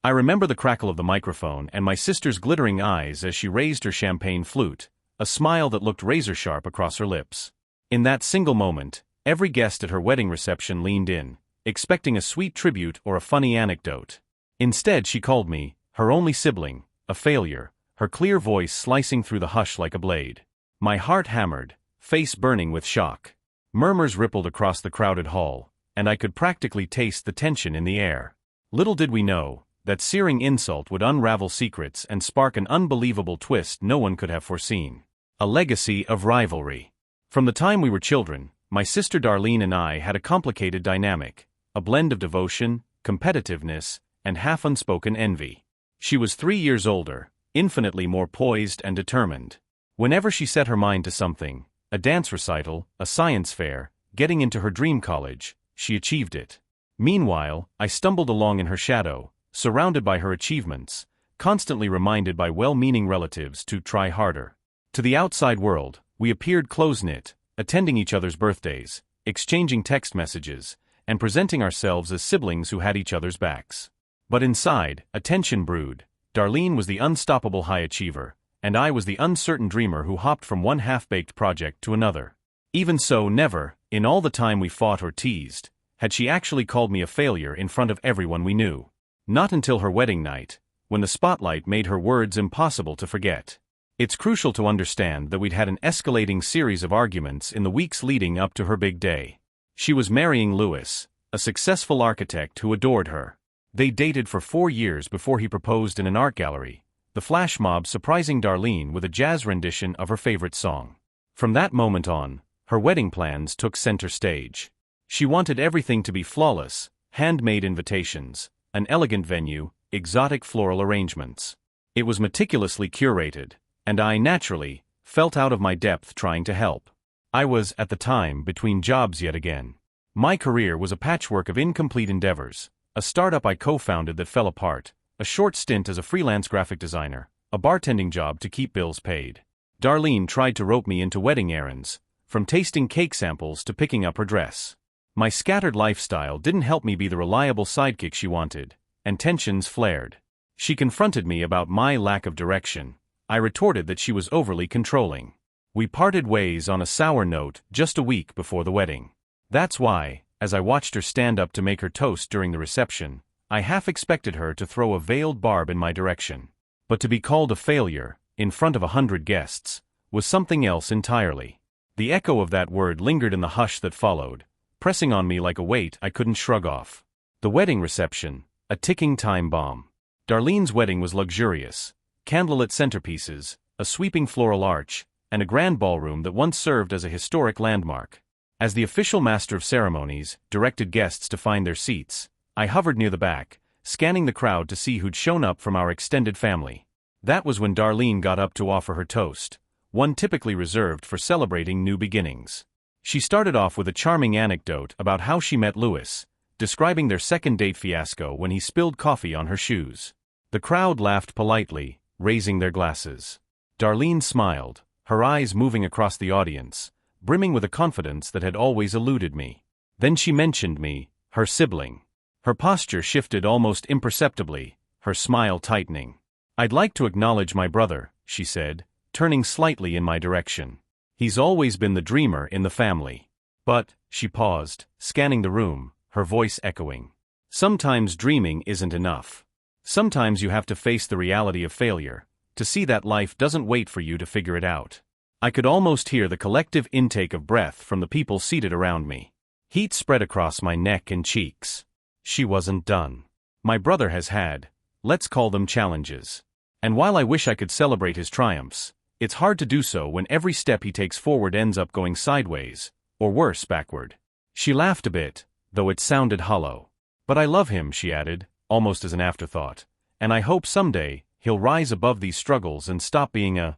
I remember the crackle of the microphone and my sister's glittering eyes as she raised her champagne flute, a smile that looked razor-sharp across her lips. In that single moment, every guest at her wedding reception leaned in, expecting a sweet tribute or a funny anecdote. Instead, she called me, her only sibling, a failure, her clear voice slicing through the hush like a blade. My heart hammered, face burning with shock. Murmurs rippled across the crowded hall, and I could practically taste the tension in the air. Little did we know that searing insult would unravel secrets and spark an unbelievable twist no one could have foreseen. A legacy of rivalry. From the time we were children, my sister Darlene and I had a complicated dynamic, a blend of devotion, competitiveness, and half-unspoken envy. She was 3 years older, infinitely more poised and determined. Whenever she set her mind to something, a dance recital, a science fair, getting into her dream college, she achieved it. Meanwhile, I stumbled along in her shadow, surrounded by her achievements, constantly reminded by well-meaning relatives to try harder. To the outside world, we appeared close-knit, attending each other's birthdays, exchanging text messages, and presenting ourselves as siblings who had each other's backs. But inside, a tension brewed. Darlene was the unstoppable high achiever, and I was the uncertain dreamer who hopped from one half-baked project to another. Even so, never, in all the time we fought or teased, had she actually called me a failure in front of everyone we knew. Not until her wedding night, when the spotlight made her words impossible to forget. It's crucial to understand that we'd had an escalating series of arguments in the weeks leading up to her big day. She was marrying Louis, a successful architect who adored her. They dated for 4 years before he proposed in an art gallery, the flash mob surprising Darlene with a jazz rendition of her favorite song. From that moment on, her wedding plans took center stage. She wanted everything to be flawless, handmade invitations, an elegant venue, exotic floral arrangements. It was meticulously curated, and I, naturally, felt out of my depth trying to help. I was, at the time, between jobs yet again. My career was a patchwork of incomplete endeavors, a startup I co-founded that fell apart, a short stint as a freelance graphic designer, a bartending job to keep bills paid. Darlene tried to rope me into wedding errands, from tasting cake samples to picking up her dress. My scattered lifestyle didn't help me be the reliable sidekick she wanted, and tensions flared. She confronted me about my lack of direction. I retorted that she was overly controlling. We parted ways on a sour note just a week before the wedding. That's why, as I watched her stand up to make her toast during the reception, I half expected her to throw a veiled barb in my direction. But to be called a failure, in front of 100 guests, was something else entirely. The echo of that word lingered in the hush that followed, pressing on me like a weight I couldn't shrug off. The wedding reception, a ticking time bomb. Darlene's wedding was luxurious. Candlelit centerpieces, a sweeping floral arch, and a grand ballroom that once served as a historic landmark. As the official master of ceremonies directed guests to find their seats, I hovered near the back, scanning the crowd to see who'd shown up from our extended family. That was when Darlene got up to offer her toast, one typically reserved for celebrating new beginnings. She started off with a charming anecdote about how she met Louis, describing their second date fiasco when he spilled coffee on her shoes. The crowd laughed politely, raising their glasses. Darlene smiled, her eyes moving across the audience, brimming with a confidence that had always eluded me. Then she mentioned me, her sibling. Her posture shifted almost imperceptibly, her smile tightening. "I'd like to acknowledge my brother," she said, turning slightly in my direction. "He's always been the dreamer in the family." But, she paused, scanning the room, her voice echoing. "Sometimes dreaming isn't enough. Sometimes you have to face the reality of failure, to see that life doesn't wait for you to figure it out." I could almost hear the collective intake of breath from the people seated around me. Heat spread across my neck and cheeks. She wasn't done. "My brother has had, let's call them challenges. And while I wish I could celebrate his triumphs, it's hard to do so when every step he takes forward ends up going sideways, or worse, backward." She laughed a bit, though it sounded hollow. "But I love him," she added, almost as an afterthought, "and I hope someday he'll rise above these struggles and stop being a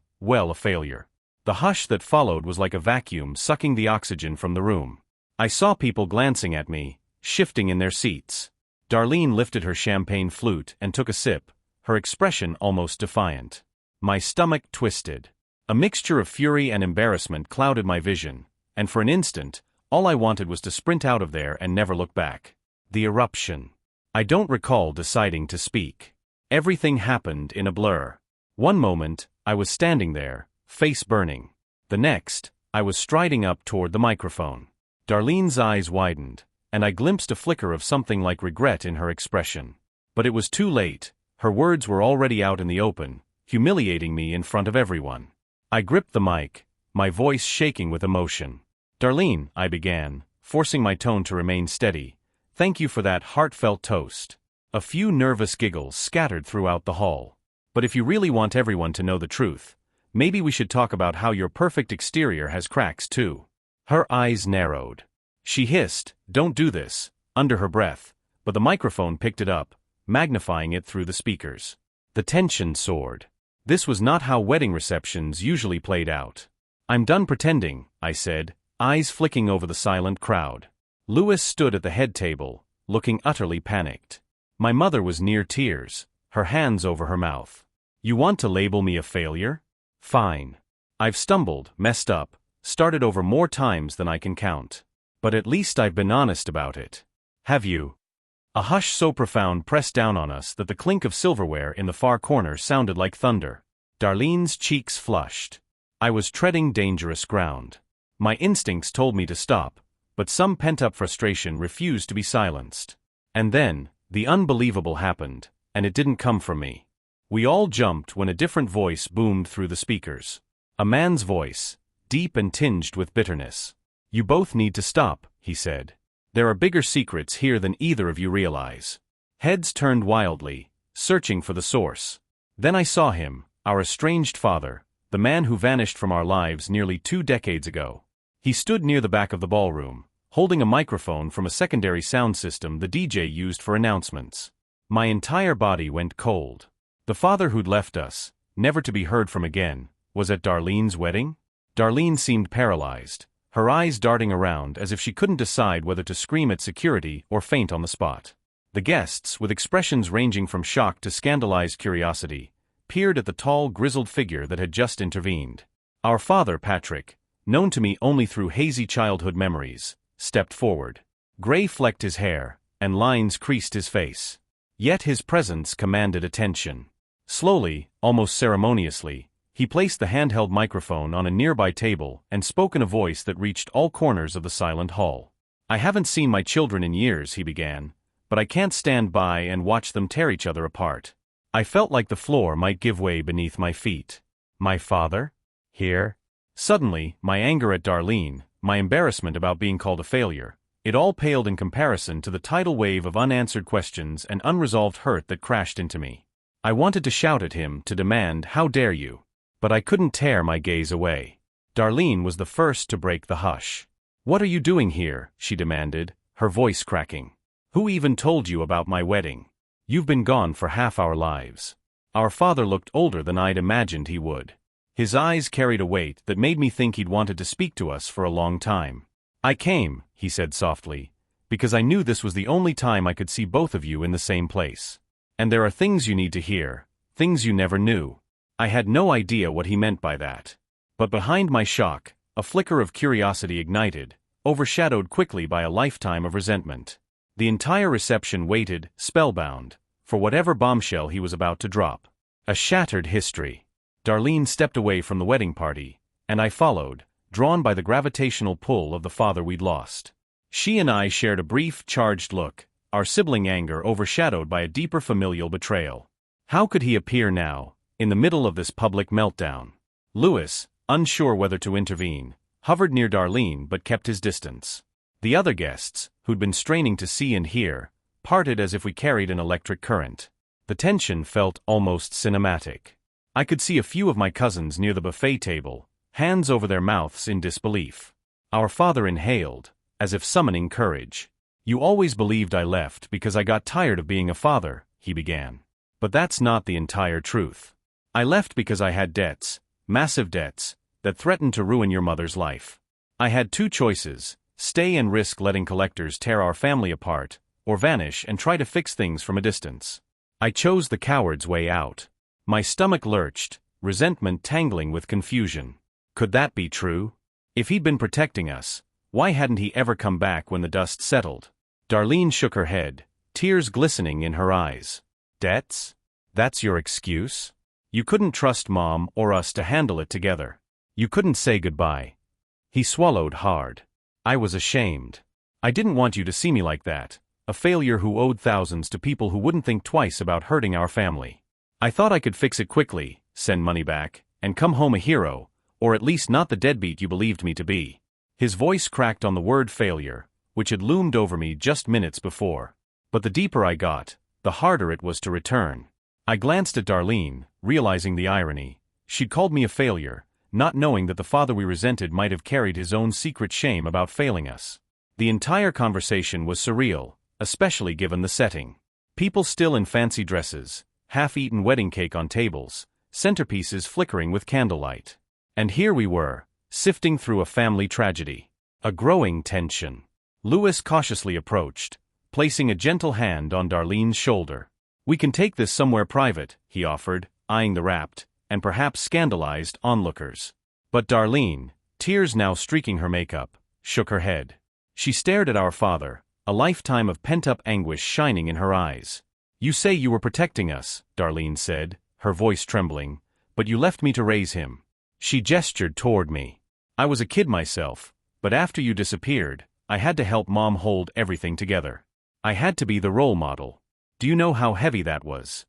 failure." The hush that followed was like a vacuum sucking the oxygen from the room. I saw people glancing at me, shifting in their seats. Darlene lifted her champagne flute and took a sip, her expression almost defiant. My stomach twisted. A mixture of fury and embarrassment clouded my vision, and for an instant, all I wanted was to sprint out of there and never look back. The eruption. I don't recall deciding to speak. Everything happened in a blur. One moment, I was standing there, face burning. The next, I was striding up toward the microphone. Darlene's eyes widened, and I glimpsed a flicker of something like regret in her expression. But it was too late. Her words were already out in the open, humiliating me in front of everyone. I gripped the mic, my voice shaking with emotion. "Darlene," I began, forcing my tone to remain steady, "thank you for that heartfelt toast." A few nervous giggles scattered throughout the hall. "But if you really want everyone to know the truth, maybe we should talk about how your perfect exterior has cracks too." Her eyes narrowed. She hissed, "Don't do this," under her breath, but the microphone picked it up, magnifying it through the speakers. The tension soared. This was not how wedding receptions usually played out. "I'm done pretending," I said, eyes flicking over the silent crowd. Louis stood at the head table, looking utterly panicked. My mother was near tears, her hands over her mouth. "You want to label me a failure? Fine. I've stumbled, messed up, started over more times than I can count. But at least I've been honest about it. Have you?" A hush so profound pressed down on us that the clink of silverware in the far corner sounded like thunder. Darlene's cheeks flushed. I was treading dangerous ground. My instincts told me to stop, but some pent-up frustration refused to be silenced. And then, the unbelievable happened, and it didn't come from me. We all jumped when a different voice boomed through the speakers. A man's voice, deep and tinged with bitterness. "You both need to stop," he said. "There are bigger secrets here than either of you realize." Heads turned wildly, searching for the source. Then I saw him, our estranged father, the man who vanished from our lives nearly 2 decades ago. He stood near the back of the ballroom, holding a microphone from a secondary sound system the DJ used for announcements. My entire body went cold. The father who'd left us, never to be heard from again, was at Darlene's wedding? Darlene seemed paralyzed, her eyes darting around as if she couldn't decide whether to scream at security or faint on the spot. The guests, with expressions ranging from shock to scandalized curiosity, peered at the tall, grizzled figure that had just intervened. Our father, Patrick, known to me only through hazy childhood memories, stepped forward. Gray flecked his hair, and lines creased his face. Yet his presence commanded attention. Slowly, almost ceremoniously, he placed the handheld microphone on a nearby table and spoke in a voice that reached all corners of the silent hall. "I haven't seen my children in years," he began, "but I can't stand by and watch them tear each other apart. I felt like the floor might give way beneath my feet. My father? Here?" Suddenly, my anger at Darlene, my embarrassment about being called a failure, it all paled in comparison to the tidal wave of unanswered questions and unresolved hurt that crashed into me. I wanted to shout at him, to demand, "How dare you?" But I couldn't tear my gaze away. Darlene was the first to break the hush. "What are you doing here?" she demanded, her voice cracking. "Who even told you about my wedding? You've been gone for half our lives." Our father looked older than I'd imagined he would. His eyes carried a weight that made me think he'd wanted to speak to us for a long time. "I came," he said softly, "because I knew this was the only time I could see both of you in the same place. And there are things you need to hear, things you never knew." I had no idea what he meant by that. But behind my shock, a flicker of curiosity ignited, overshadowed quickly by a lifetime of resentment. The entire reception waited, spellbound, for whatever bombshell he was about to drop. A shattered history. Darlene stepped away from the wedding party, and I followed, drawn by the gravitational pull of the father we'd lost. She and I shared a brief, charged look, our sibling anger overshadowed by a deeper familial betrayal. How could he appear now, in the middle of this public meltdown? Louis, unsure whether to intervene, hovered near Darlene but kept his distance. The other guests, who'd been straining to see and hear, parted as if we carried an electric current. The tension felt almost cinematic. I could see a few of my cousins near the buffet table, hands over their mouths in disbelief. Our father inhaled, as if summoning courage. "You always believed I left because I got tired of being a father," he began. "But that's not the entire truth. I left because I had debts, massive debts, that threatened to ruin your mother's life. I had 2 choices: stay and risk letting collectors tear our family apart, or vanish and try to fix things from a distance. I chose the coward's way out." My stomach lurched, resentment tangling with confusion. Could that be true? If he'd been protecting us, why hadn't he ever come back when the dust settled? Darlene shook her head, tears glistening in her eyes. "Debts? That's your excuse? You couldn't trust Mom or us to handle it together. You couldn't say goodbye. He swallowed hard. I was ashamed. I didn't want you to see me like that, a failure who owed thousands to people who wouldn't think twice about hurting our family. I thought I could fix it quickly, send money back, and come home a hero, or at least not the deadbeat you believed me to be. His voice cracked on the word failure, which had loomed over me just minutes before. But the deeper I got, the harder it was to return. I glanced at Darlene, realizing the irony. She'd called me a failure, not knowing that the father we resented might have carried his own secret shame about failing us. The entire conversation was surreal, especially given the setting. People still in fancy dresses, half-eaten wedding cake on tables, centerpieces flickering with candlelight. And here we were, sifting through a family tragedy. A growing tension. Louis cautiously approached, placing a gentle hand on Darlene's shoulder. "We can take this somewhere private," he offered, eyeing the rapt, and perhaps scandalized, onlookers. But Darlene, tears now streaking her makeup, shook her head. She stared at our father, a lifetime of pent-up anguish shining in her eyes. "You say you were protecting us," Darlene said, her voice trembling, "but you left me to raise him." She gestured toward me. "I was a kid myself, but after you disappeared, I had to help Mom hold everything together. I had to be the role model. Do you know how heavy that was?"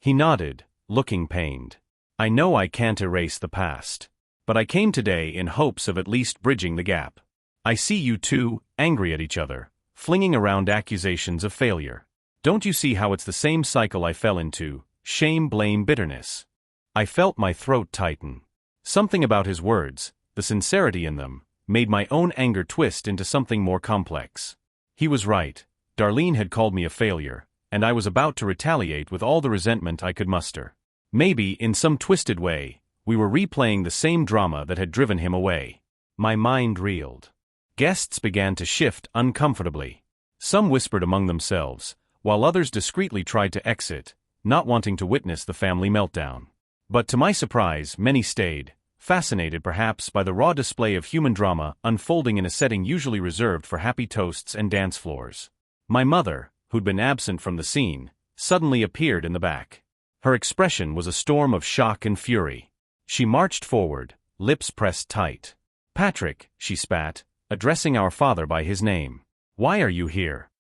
He nodded, looking pained. "I know I can't erase the past. But I came today in hopes of at least bridging the gap. I see you two, angry at each other, flinging around accusations of failure. Don't you see how it's the same cycle I fell into, shame, blame, bitterness?" I felt my throat tighten. Something about his words, the sincerity in them, made my own anger twist into something more complex. He was right. Darlene had called me a failure, and I was about to retaliate with all the resentment I could muster. Maybe, in some twisted way, we were replaying the same drama that had driven him away. My mind reeled. Guests began to shift uncomfortably. Some whispered among themselves, while others discreetly tried to exit, not wanting to witness the family meltdown. But to my surprise, many stayed, fascinated perhaps by the raw display of human drama unfolding in a setting usually reserved for happy toasts and dance floors. My mother, who'd been absent from the scene, suddenly appeared in the back. Her expression was a storm of shock and fury. She marched forward, lips pressed tight. "Patrick," she spat, addressing our father by his name. "Why are you here?"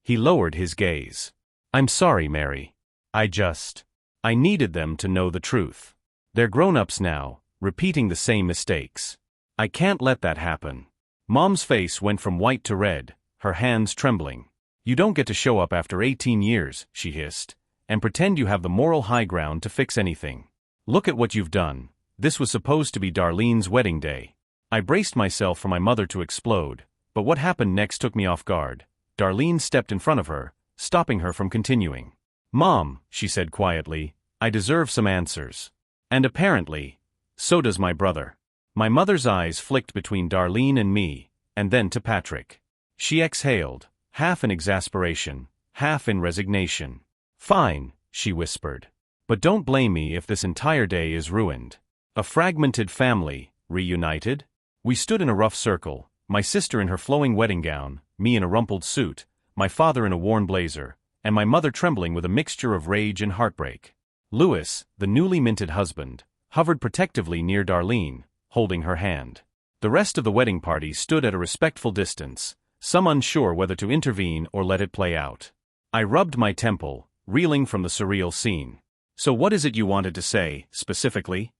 He lowered his gaze. "I'm sorry, Mary. I needed them to know the truth. They're grown-ups now, repeating the same mistakes. I can't let that happen." Mom's face went from white to red, her hands trembling. "You don't get to show up after 18 years, she hissed, "and pretend you have the moral high ground to fix anything. Look at what you've done." This was supposed to be Darlene's wedding day. I braced myself for my mother to explode, but what happened next took me off guard. Darlene stepped in front of her, stopping her from continuing. "Mom," she said quietly, "I deserve some answers. And apparently, so does my brother." My mother's eyes flicked between Darlene and me, and then to Patrick. She exhaled, half in exasperation, half in resignation. "Fine," she whispered. "But don't blame me if this entire day is ruined." A fragmented family, reunited? We stood in a rough circle, my sister in her flowing wedding gown, me in a rumpled suit, my father in a worn blazer, and my mother trembling with a mixture of rage and heartbreak. Louis, the newly minted husband, hovered protectively near Darlene, holding her hand. The rest of the wedding party stood at a respectful distance, some unsure whether to intervene or let it play out. I rubbed my temple, reeling from the surreal scene. "So what is it you wanted to say, specifically?"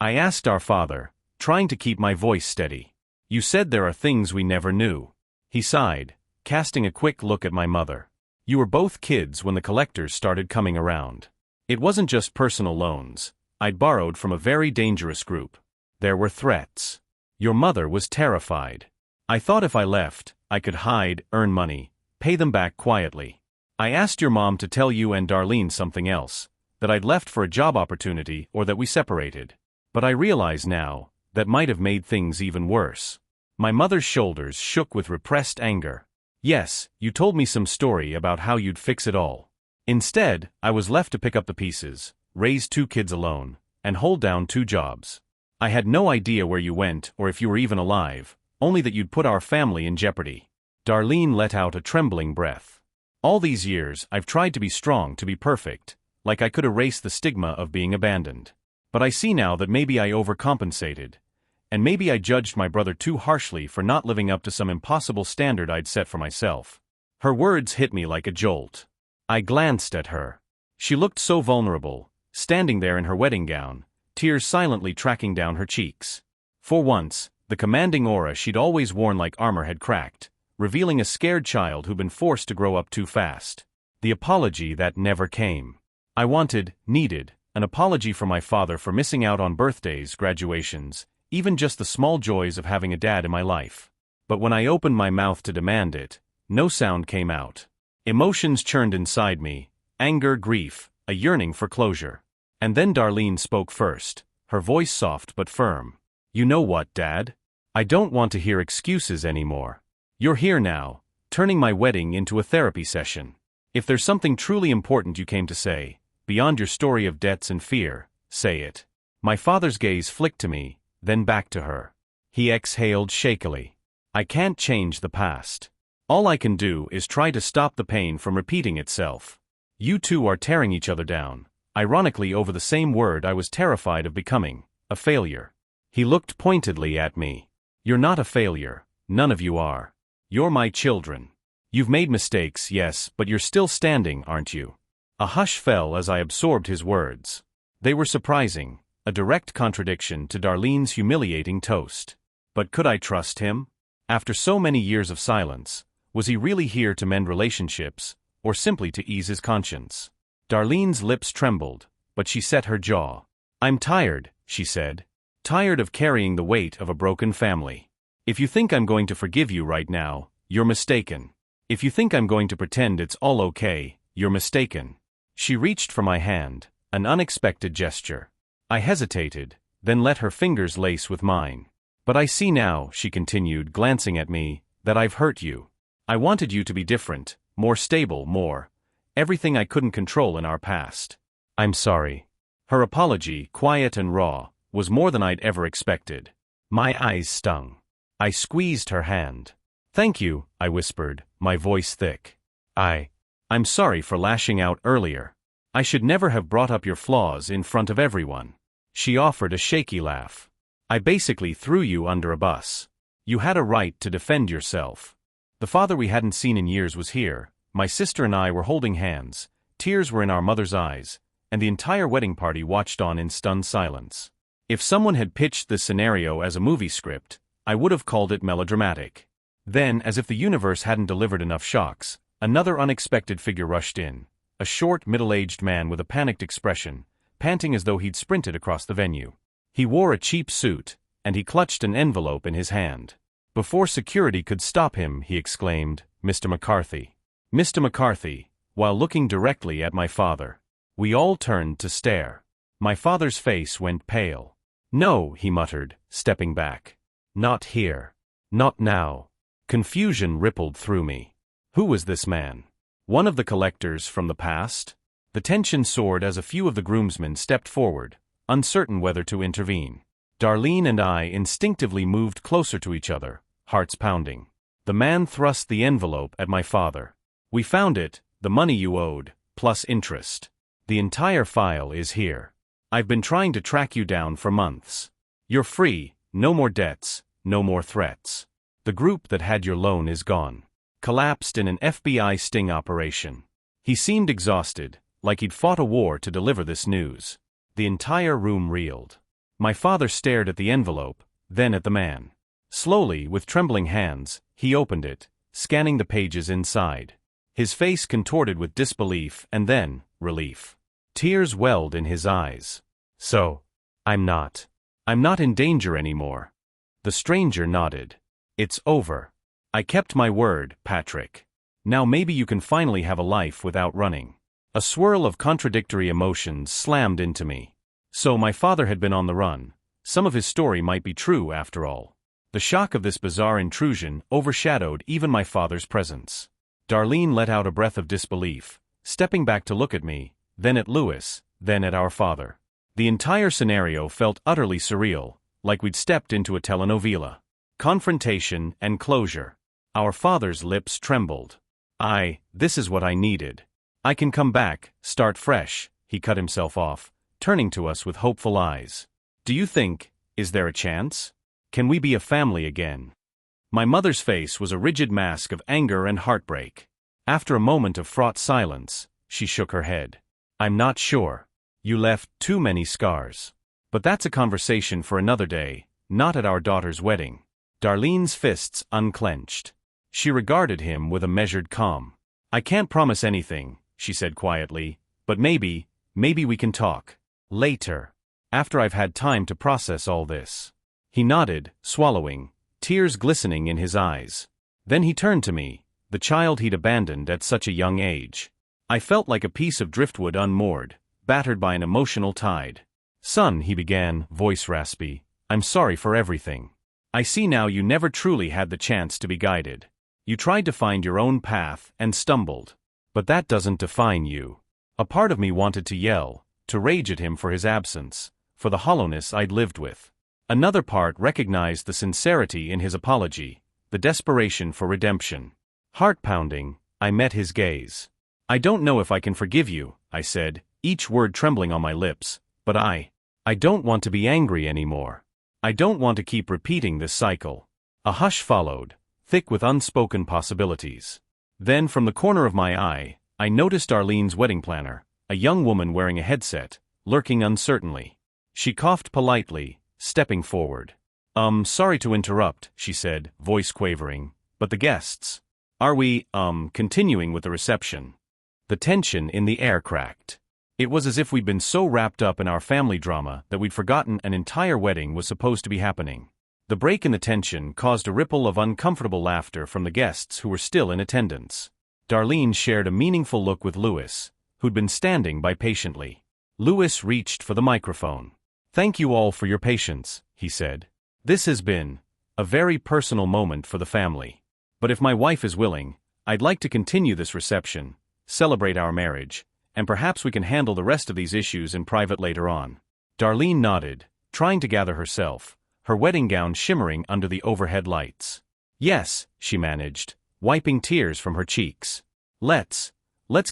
I asked our father, trying to keep my voice steady. "You said there are things we never knew." He sighed, casting a quick look at my mother. "You were both kids when the collectors started coming around. It wasn't just personal loans. I'd borrowed from a very dangerous group. There were threats. Your mother was terrified. I thought if I left, I could hide, earn money, pay them back quietly. I asked your mom to tell you and Darlene something else, that I'd left for a job opportunity or that we separated. But I realize now, that might have made things even worse." My mother's shoulders shook with repressed anger. "Yes, you told me some story about how you'd fix it all. Instead, I was left to pick up the pieces, raise 2 kids alone, and hold down 2 jobs. I had no idea where you went or if you were even alive, only that you'd put our family in jeopardy." Darlene let out a trembling breath. "All these years, I've tried to be strong, to be perfect, like I could erase the stigma of being abandoned. But I see now that maybe I overcompensated, and maybe I judged my brother too harshly for not living up to some impossible standard I'd set for myself. Her words hit me like a jolt. I glanced at her. She looked so vulnerable, standing there in her wedding gown, tears silently tracking down her cheeks. For once, the commanding aura she'd always worn like armor had cracked, revealing a scared child who'd been forced to grow up too fast. The apology that never came. I needed, an apology from my father for missing out on birthdays, graduations, even just the small joys of having a dad in my life. But when I opened my mouth to demand it, no sound came out. Emotions churned inside me, anger, grief, a yearning for closure. And then Darlene spoke first, her voice soft but firm. "You know what, Dad? I don't want to hear excuses anymore. You're here now, turning my wedding into a therapy session. If there's something truly important you came to say, beyond your story of debts and fear, say it." My father's gaze flicked to me, then back to her. He exhaled shakily. "I can't change the past. All I can do is try to stop the pain from repeating itself. You two are tearing each other down, ironically over the same word I was terrified of becoming, a failure." He looked pointedly at me. "You're not a failure, none of you are. You're my children. You've made mistakes, yes, but you're still standing, aren't you?" A hush fell as I absorbed his words. They were surprising, a direct contradiction to Darlene's humiliating toast. But could I trust him? After so many years of silence, was he really here to mend relationships, or simply to ease his conscience? Darlene's lips trembled, but she set her jaw. "I'm tired," she said. "Tired of carrying the weight of a broken family. If you think I'm going to forgive you right now, you're mistaken. If you think I'm going to pretend it's all okay, you're mistaken." She reached for my hand, an unexpected gesture. I hesitated, then let her fingers lace with mine. "But I see now," she continued, glancing at me, "that I've hurt you. I wanted you to be different, more stable, more everything I couldn't control in our past. I'm sorry." Her apology, quiet and raw, was more than I'd ever expected. My eyes stung. I squeezed her hand. "Thank you," I whispered, my voice thick. I'm sorry for lashing out earlier. I should never have brought up your flaws in front of everyone." She offered a shaky laugh. "I basically threw you under a bus. You had a right to defend yourself." The father we hadn't seen in years was here, my sister and I were holding hands, tears were in our mother's eyes, and the entire wedding party watched on in stunned silence. If someone had pitched this scenario as a movie script, I would have called it melodramatic. Then, as if the universe hadn't delivered enough shocks, another unexpected figure rushed in, a short, middle-aged man with a panicked expression, panting as though he'd sprinted across the venue. He wore a cheap suit, and he clutched an envelope in his hand. Before security could stop him, he exclaimed, "Mr. McCarthy." Mr. McCarthy, while looking directly at my father. We all turned to stare. My father's face went pale. "No," he muttered, stepping back. "Not here. Not now." Confusion rippled through me. Who was this man? One of the collectors from the past? The tension soared as a few of the groomsmen stepped forward, uncertain whether to intervene. Darlene and I instinctively moved closer to each other, hearts pounding. The man thrust the envelope at my father. "We found it, the money you owed, plus interest. The entire file is here. I've been trying to track you down for months. You're free, no more debts, no more threats. The group that had your loan is gone. Collapsed in an FBI sting operation." He seemed exhausted, like he'd fought a war to deliver this news. The entire room reeled. My father stared at the envelope, then at the man. Slowly, with trembling hands, he opened it, scanning the pages inside. His face contorted with disbelief and then, relief. Tears welled in his eyes. "So, I'm not in danger anymore." The stranger nodded. "It's over. I kept my word, Patrick. Now maybe you can finally have a life without running." A swirl of contradictory emotions slammed into me. So my father had been on the run. Some of his story might be true after all. The shock of this bizarre intrusion overshadowed even my father's presence. Darlene let out a breath of disbelief, stepping back to look at me, then at Louis, then at our father. The entire scenario felt utterly surreal, like we'd stepped into a telenovela. Confrontation and closure. Our father's lips trembled. This is what I needed. I can come back, start fresh, he cut himself off, turning to us with hopeful eyes. Do you think, is there a chance? Can we be a family again? My mother's face was a rigid mask of anger and heartbreak. After a moment of fraught silence, she shook her head. I'm not sure. You left too many scars. But that's a conversation for another day, not at our daughter's wedding. Darlene's fists unclenched. She regarded him with a measured calm. I can't promise anything, she said quietly, but maybe we can talk. Later. After I've had time to process all this. He nodded, swallowing, tears glistening in his eyes. Then he turned to me, the child he'd abandoned at such a young age. I felt like a piece of driftwood unmoored, battered by an emotional tide. Son, he began, voice raspy, I'm sorry for everything. I see now you never truly had the chance to be guided. You tried to find your own path and stumbled. But that doesn't define you. A part of me wanted to yell, to rage at him for his absence, for the hollowness I'd lived with. Another part recognized the sincerity in his apology, the desperation for redemption. Heart-pounding, I met his gaze. I don't know if I can forgive you, I said, each word trembling on my lips, but I don't want to be angry anymore. I don't want to keep repeating this cycle. A hush followed, thick with unspoken possibilities. Then from the corner of my eye, I noticed Darlene's wedding planner, a young woman wearing a headset, lurking uncertainly. She coughed politely, stepping forward. Sorry to interrupt, she said, voice quavering, but the guests. Are we, continuing with the reception? The tension in the air cracked. It was as if we'd been so wrapped up in our family drama that we'd forgotten an entire wedding was supposed to be happening. The break in the tension caused a ripple of uncomfortable laughter from the guests who were still in attendance. Darlene shared a meaningful look with Louis, who'd been standing by patiently. Louis reached for the microphone. Thank you all for your patience, he said. This has been a very personal moment for the family. But if my wife is willing, I'd like to continue this reception, celebrate our marriage, and perhaps we can handle the rest of these issues in private later on. Darlene nodded, trying to gather herself, her wedding gown shimmering under the overhead lights. Yes, she managed, wiping tears from her cheeks. Let's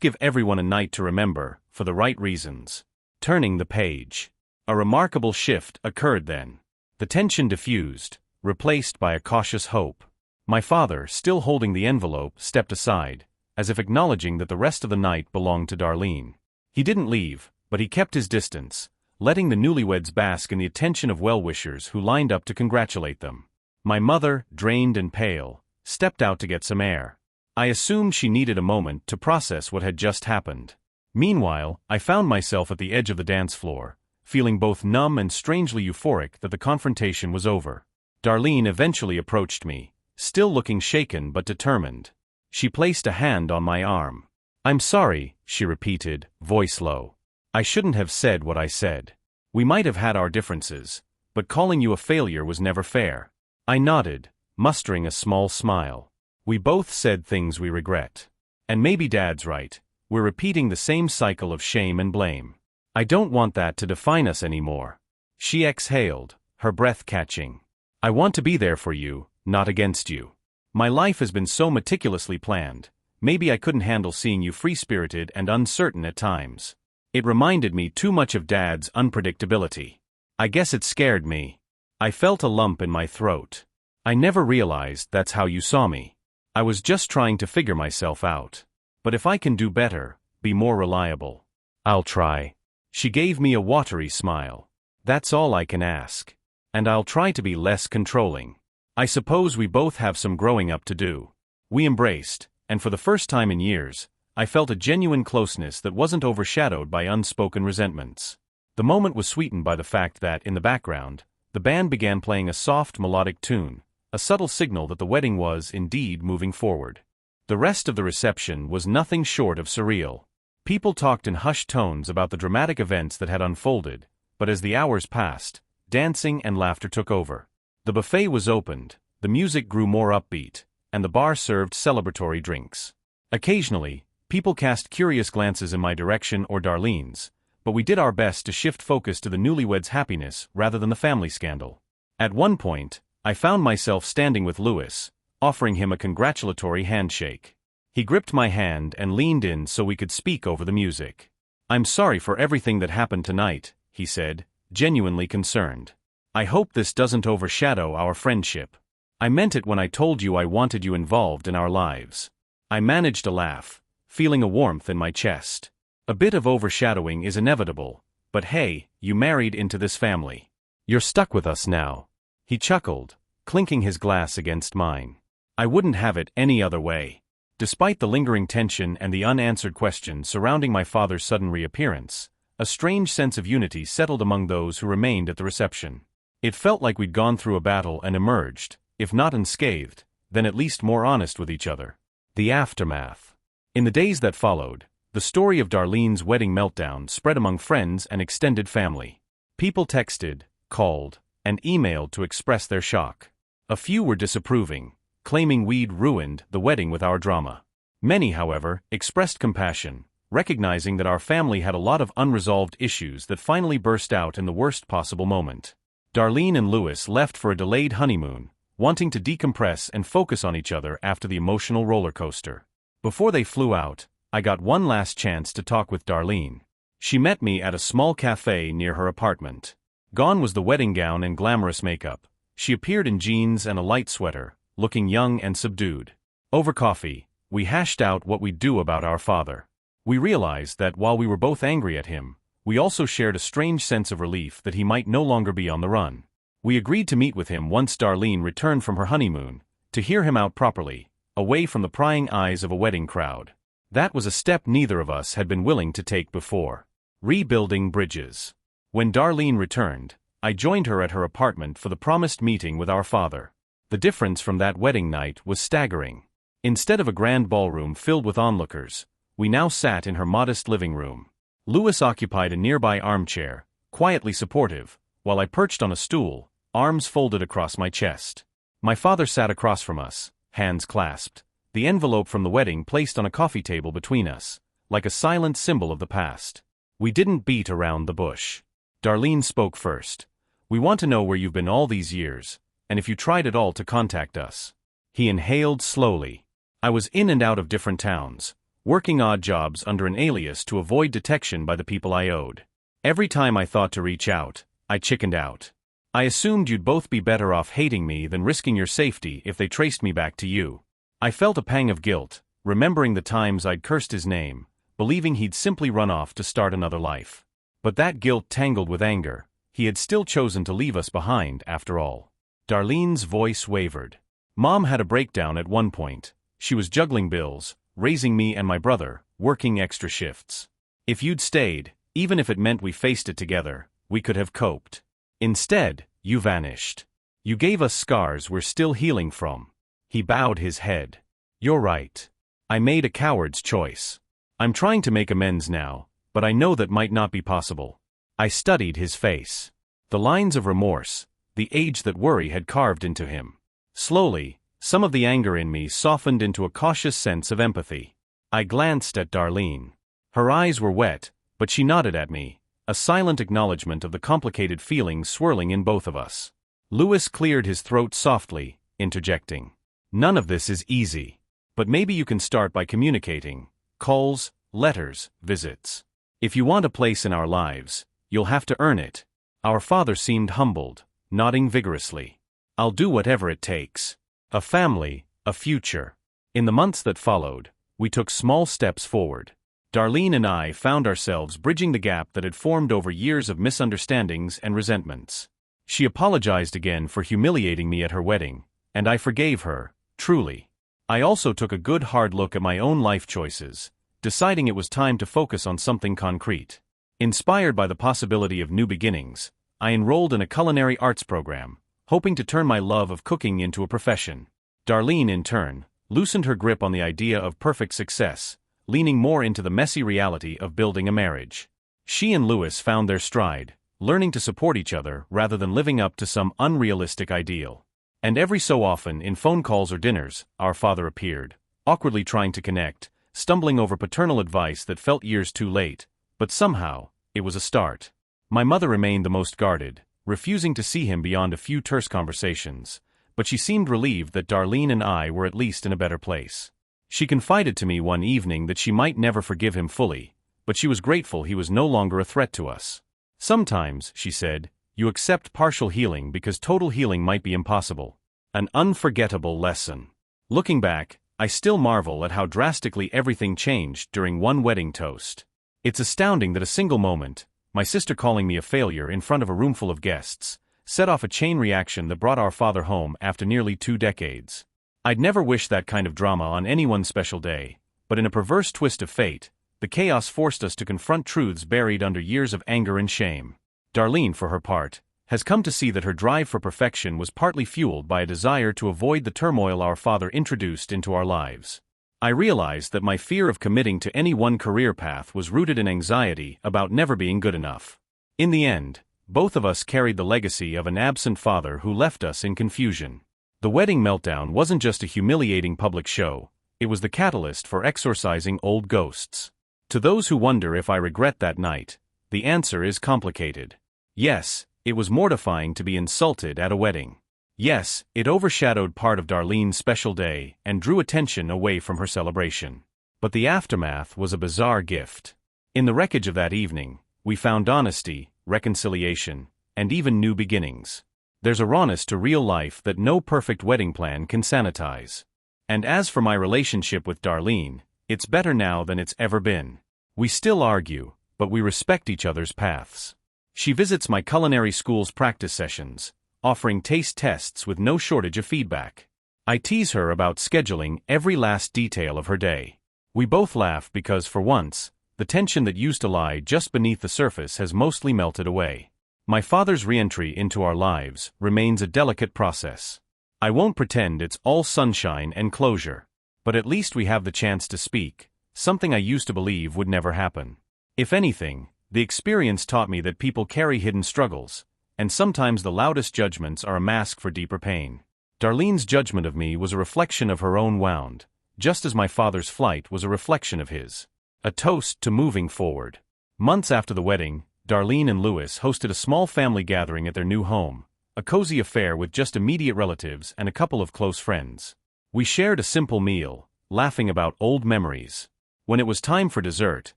give everyone a night to remember, for the right reasons. Turning the page. A remarkable shift occurred then. The tension diffused, replaced by a cautious hope. My father, still holding the envelope, stepped aside, as if acknowledging that the rest of the night belonged to Darlene. He didn't leave, but he kept his distance, letting the newlyweds bask in the attention of well-wishers who lined up to congratulate them. My mother, drained and pale, stepped out to get some air. I assumed she needed a moment to process what had just happened. Meanwhile, I found myself at the edge of the dance floor, feeling both numb and strangely euphoric that the confrontation was over. Darlene eventually approached me, still looking shaken but determined. She placed a hand on my arm. I'm sorry, she repeated, voice low. I shouldn't have said what I said. We might have had our differences, but calling you a failure was never fair. I nodded, mustering a small smile. We both said things we regret. And maybe Dad's right, we're repeating the same cycle of shame and blame. I don't want that to define us anymore. She exhaled, her breath catching. I want to be there for you, not against you. My life has been so meticulously planned, maybe I couldn't handle seeing you free-spirited and uncertain at times. It reminded me too much of Dad's unpredictability. I guess it scared me. I felt a lump in my throat. I never realized that's how you saw me. I was just trying to figure myself out. But if I can do better, be more reliable, I'll try. She gave me a watery smile. That's all I can ask. And I'll try to be less controlling. I suppose we both have some growing up to do. We embraced, and for the first time in years, I felt a genuine closeness that wasn't overshadowed by unspoken resentments. The moment was sweetened by the fact that, in the background, the band began playing a soft melodic tune, a subtle signal that the wedding was, indeed, moving forward. The rest of the reception was nothing short of surreal. People talked in hushed tones about the dramatic events that had unfolded, but as the hours passed, dancing and laughter took over. The buffet was opened, the music grew more upbeat, and the bar served celebratory drinks. Occasionally, people cast curious glances in my direction or Darlene's, but we did our best to shift focus to the newlyweds' happiness rather than the family scandal. At one point, I found myself standing with Louis, offering him a congratulatory handshake. He gripped my hand and leaned in so we could speak over the music. "I'm sorry for everything that happened tonight," he said, genuinely concerned. "I hope this doesn't overshadow our friendship. I meant it when I told you I wanted you involved in our lives." I managed a laugh, feeling a warmth in my chest. A bit of overshadowing is inevitable, but hey, you married into this family. You're stuck with us now. He chuckled, clinking his glass against mine. I wouldn't have it any other way. Despite the lingering tension and the unanswered questions surrounding my father's sudden reappearance, a strange sense of unity settled among those who remained at the reception. It felt like we'd gone through a battle and emerged, if not unscathed, then at least more honest with each other. The aftermath. In the days that followed, the story of Darlene's wedding meltdown spread among friends and extended family. People texted, called, and emailed to express their shock. A few were disapproving, claiming we'd ruined the wedding with our drama. Many, however, expressed compassion, recognizing that our family had a lot of unresolved issues that finally burst out in the worst possible moment. Darlene and Louis left for a delayed honeymoon, wanting to decompress and focus on each other after the emotional roller coaster. Before they flew out, I got one last chance to talk with Darlene. She met me at a small cafe near her apartment. Gone was the wedding gown and glamorous makeup. She appeared in jeans and a light sweater, looking young and subdued. Over coffee, we hashed out what we'd do about our father. We realized that while we were both angry at him, we also shared a strange sense of relief that he might no longer be on the run. We agreed to meet with him once Darlene returned from her honeymoon, to hear him out properly, away from the prying eyes of a wedding crowd. That was a step neither of us had been willing to take before. Rebuilding bridges. When Darlene returned, I joined her at her apartment for the promised meeting with our father. The difference from that wedding night was staggering. Instead of a grand ballroom filled with onlookers, we now sat in her modest living room. Louis occupied a nearby armchair, quietly supportive, while I perched on a stool, arms folded across my chest. My father sat across from us, hands clasped, the envelope from the wedding placed on a coffee table between us, like a silent symbol of the past. We didn't beat around the bush. Darlene spoke first. "We want to know where you've been all these years, and if you tried at all to contact us." He inhaled slowly. "I was in and out of different towns, working odd jobs under an alias to avoid detection by the people I owed. Every time I thought to reach out, I chickened out. I assumed you'd both be better off hating me than risking your safety if they traced me back to you. I felt a pang of guilt, remembering the times I'd cursed his name, believing he'd simply run off to start another life. But that guilt tangled with anger. He had still chosen to leave us behind, after all." Darlene's voice wavered. "Mom had a breakdown at one point. She was juggling bills, raising me and my brother, working extra shifts. If you'd stayed, even if it meant we faced it together, we could have coped. Instead, you vanished. You gave us scars we're still healing from." He bowed his head. "You're right. I made a coward's choice. I'm trying to make amends now, but I know that might not be possible." I studied his face. The lines of remorse, the age that worry had carved into him. Slowly, some of the anger in me softened into a cautious sense of empathy. I glanced at Darlene. Her eyes were wet, but she nodded at me, a silent acknowledgement of the complicated feelings swirling in both of us. Louis cleared his throat softly, interjecting. "None of this is easy. But maybe you can start by communicating. Calls, letters, visits. If you want a place in our lives, you'll have to earn it." Our father seemed humbled, nodding vigorously. "I'll do whatever it takes. A family, a future." In the months that followed, we took small steps forward. Darlene and I found ourselves bridging the gap that had formed over years of misunderstandings and resentments. She apologized again for humiliating me at her wedding, and I forgave her, truly. I also took a good hard look at my own life choices, deciding it was time to focus on something concrete. Inspired by the possibility of new beginnings, I enrolled in a culinary arts program, hoping to turn my love of cooking into a profession. Darlene, in turn, loosened her grip on the idea of perfect success, leaning more into the messy reality of building a marriage. She and Louis found their stride, learning to support each other rather than living up to some unrealistic ideal. And every so often, in phone calls or dinners, our father appeared, awkwardly trying to connect, stumbling over paternal advice that felt years too late, but somehow, it was a start. My mother remained the most guarded, refusing to see him beyond a few terse conversations, but she seemed relieved that Darlene and I were at least in a better place. She confided to me one evening that she might never forgive him fully, but she was grateful he was no longer a threat to us. Sometimes, she said, you accept partial healing because total healing might be impossible. An unforgettable lesson. Looking back, I still marvel at how drastically everything changed during one wedding toast. It's astounding that a single moment, my sister calling me a failure in front of a roomful of guests, set off a chain reaction that brought our father home after nearly 2 decades. I'd never wish that kind of drama on anyone's special day, but in a perverse twist of fate, the chaos forced us to confront truths buried under years of anger and shame. Darlene, for her part, has come to see that her drive for perfection was partly fueled by a desire to avoid the turmoil our father introduced into our lives. I realized that my fear of committing to any one career path was rooted in anxiety about never being good enough. In the end, both of us carried the legacy of an absent father who left us in confusion. The wedding meltdown wasn't just a humiliating public show, it was the catalyst for exorcising old ghosts. To those who wonder if I regret that night, the answer is complicated. Yes, it was mortifying to be insulted at a wedding. Yes, it overshadowed part of Darlene's special day and drew attention away from her celebration. But the aftermath was a bizarre gift. In the wreckage of that evening, we found honesty, reconciliation, and even new beginnings. There's a rawness to real life that no perfect wedding plan can sanitize. And as for my relationship with Darlene, it's better now than it's ever been. We still argue, but we respect each other's paths. She visits my culinary school's practice sessions, offering taste tests with no shortage of feedback. I tease her about scheduling every last detail of her day. We both laugh because, for once, the tension that used to lie just beneath the surface has mostly melted away. My father's re-entry into our lives remains a delicate process. I won't pretend it's all sunshine and closure, but at least we have the chance to speak, something I used to believe would never happen. If anything, the experience taught me that people carry hidden struggles, and sometimes the loudest judgments are a mask for deeper pain. Darlene's judgment of me was a reflection of her own wound, just as my father's flight was a reflection of his. A toast to moving forward. Months after the wedding, Darlene and Louis hosted a small family gathering at their new home, a cozy affair with just immediate relatives and a couple of close friends. We shared a simple meal, laughing about old memories. When it was time for dessert,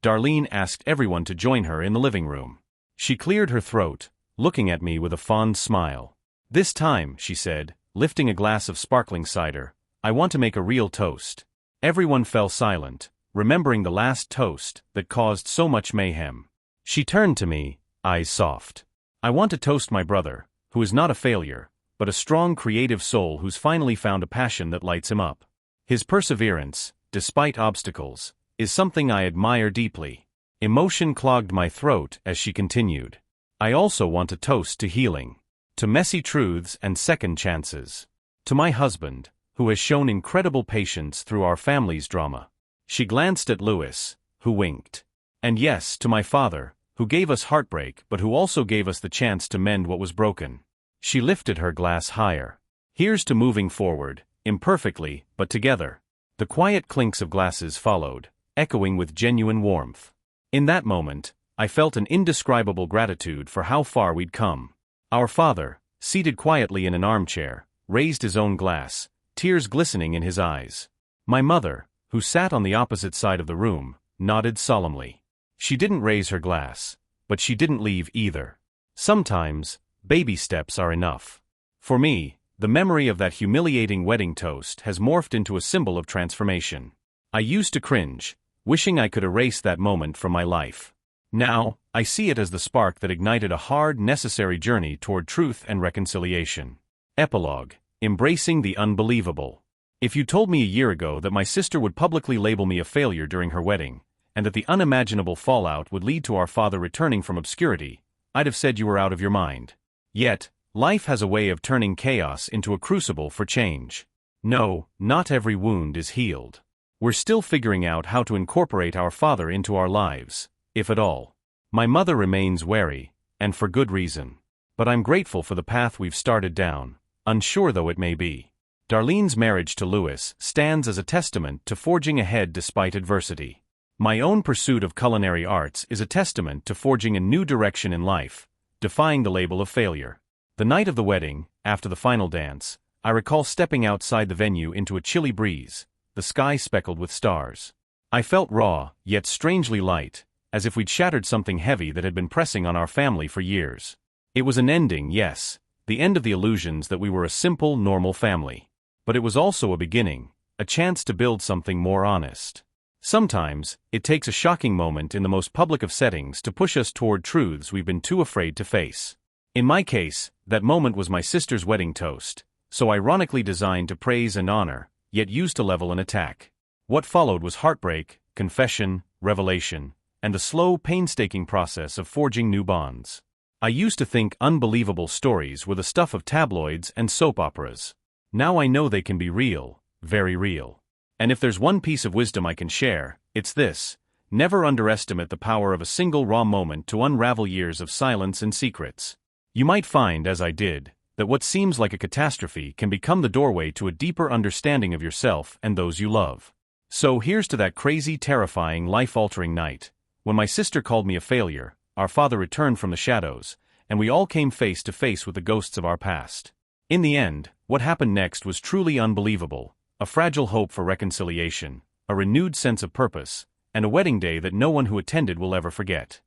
Darlene asked everyone to join her in the living room. She cleared her throat, looking at me with a fond smile. "This time," she said, lifting a glass of sparkling cider, "I want to make a real toast." Everyone fell silent, remembering the last toast that caused so much mayhem. She turned to me, eyes soft. "I want to toast my brother, who is not a failure, but a strong creative soul who's finally found a passion that lights him up. His perseverance, despite obstacles, is something I admire deeply." Emotion clogged my throat as she continued. "I also want to toast to healing, to messy truths and second chances, to my husband, who has shown incredible patience through our family's drama." She glanced at Louis, who winked. "And yes, to my father, who gave us heartbreak but who also gave us the chance to mend what was broken." She lifted her glass higher. "Here's to moving forward, imperfectly, but together." The quiet clinks of glasses followed, echoing with genuine warmth. In that moment, I felt an indescribable gratitude for how far we'd come. Our father, seated quietly in an armchair, raised his own glass, tears glistening in his eyes. My mother, who sat on the opposite side of the room, nodded solemnly. She didn't raise her glass, but she didn't leave either. Sometimes, baby steps are enough. For me, the memory of that humiliating wedding toast has morphed into a symbol of transformation. I used to cringe, wishing I could erase that moment from my life. Now, I see it as the spark that ignited a hard, necessary journey toward truth and reconciliation. Epilogue: Embracing the unbelievable. If you told me a year ago that my sister would publicly label me a failure during her wedding, and that the unimaginable fallout would lead to our father returning from obscurity, I'd have said you were out of your mind. Yet, life has a way of turning chaos into a crucible for change. No, not every wound is healed. We're still figuring out how to incorporate our father into our lives, if at all. My mother remains wary, and for good reason. But I'm grateful for the path we've started down, unsure though it may be. Darlene's marriage to Louis stands as a testament to forging ahead despite adversity. My own pursuit of culinary arts is a testament to forging a new direction in life, defying the label of failure. The night of the wedding, after the final dance, I recall stepping outside the venue into a chilly breeze, the sky speckled with stars. I felt raw, yet strangely light, as if we'd shattered something heavy that had been pressing on our family for years. It was an ending, yes, the end of the illusions that we were a simple, normal family. But it was also a beginning, a chance to build something more honest. Sometimes, it takes a shocking moment in the most public of settings to push us toward truths we've been too afraid to face. In my case, that moment was my sister's wedding toast, so ironically designed to praise and honor, yet used to level an attack. What followed was heartbreak, confession, revelation, and the slow, painstaking process of forging new bonds. I used to think unbelievable stories were the stuff of tabloids and soap operas. Now I know they can be real, very real. And if there's one piece of wisdom I can share, it's this: never underestimate the power of a single raw moment to unravel years of silence and secrets. You might find, as I did, that what seems like a catastrophe can become the doorway to a deeper understanding of yourself and those you love. So here's to that crazy, terrifying, life-altering night, when my sister called me a failure, our father returned from the shadows, and we all came face to face with the ghosts of our past. In the end, what happened next was truly unbelievable: a fragile hope for reconciliation, a renewed sense of purpose, and a wedding day that no one who attended will ever forget.